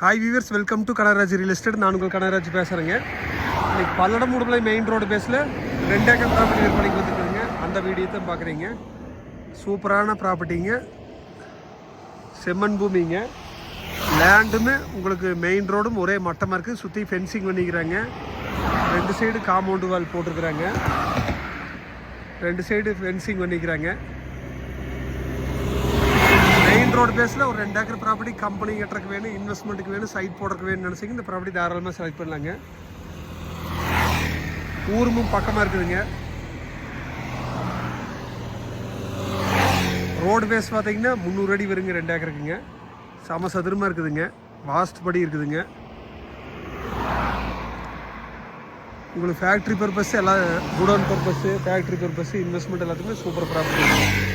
Hi viewers, welcome to Kanagaraj real estate. நான் உங்கள் கனகராஜ் பேசுகிறேங்க. இன்றைக்கி பல்லடம் உடுமலை மெயின் ரோடு பேஸில் 2 ஏக்கர் ப்ராப்பர்ட்டி விற்பனைக்கு வந்துருக்குதுங்க. அந்த வீடியோ தான் பார்க்குறீங்க. சூப்பரான ப்ராப்பர்ட்டிங்க, செம்மண் பூமிங்க. லேண்டுமே உங்களுக்கு மெயின் ரோடும் ஒரே மட்டமாக இருக்குது. சுற்றி ஃபென்சிங் பண்ணிக்கிறாங்க. 2 சைடு காம்பவுண்டு வால் போட்டிருக்கிறாங்க. 2 சைடு ஃபென்சிங் பண்ணிக்கிறாங்க. மெயின் ரோடு பேஸில் ஒரு 2 ஏக்கர் ப்ராப்பர்ட்டி கம்பெனி கட்டுறதுக்கு வேணும், இன்வெஸ்ட்மெண்ட்டுக்கு வேணும், சைட் போடுறதுக்கு வேணும்னு நினச்சிங்க இந்த ப்ராப்பர்ட்டி தாராளமாக செலக்ட் பண்ணலாங்க. ஊருமும் பக்கமாக இருக்குதுங்க. ரோடு பேஸ் பார்த்தீங்கன்னா 300 அடி வருங்க. 2 ஏக்கருக்குங்க. சம சதுரமாக இருக்குதுங்க. வாஸ்ட் படி இருக்குதுங்க. உங்களுக்கு ஃபேக்ட்ரி பர்பஸ், எல்லாம் godown purpose, factory purpose, investment எல்லாத்துக்குமே super property.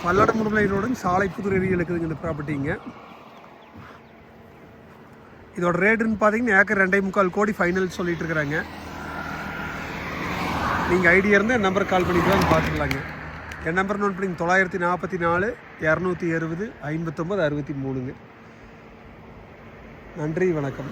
Palladam Udumalai road Salai Pudur ஏரியில் இருக்குதுங்க இந்த ப்ராப்பர்ட்டிங்க. இதோட ரேட்டுன்னு பார்த்தீங்கன்னா ஏக்கர் 2.25 கோடி ஃபைனல் சொல்லிட்டு இருக்கிறாங்க. நீங்கள் ஐடியா இருந்தால் என் நம்பர் கால் பண்ணிட்டு வந்து பார்த்துக்கலாங்க. என் நம்பர் நோட் பண்ணிங்க 944 270 59 63. நன்றி, வணக்கம்.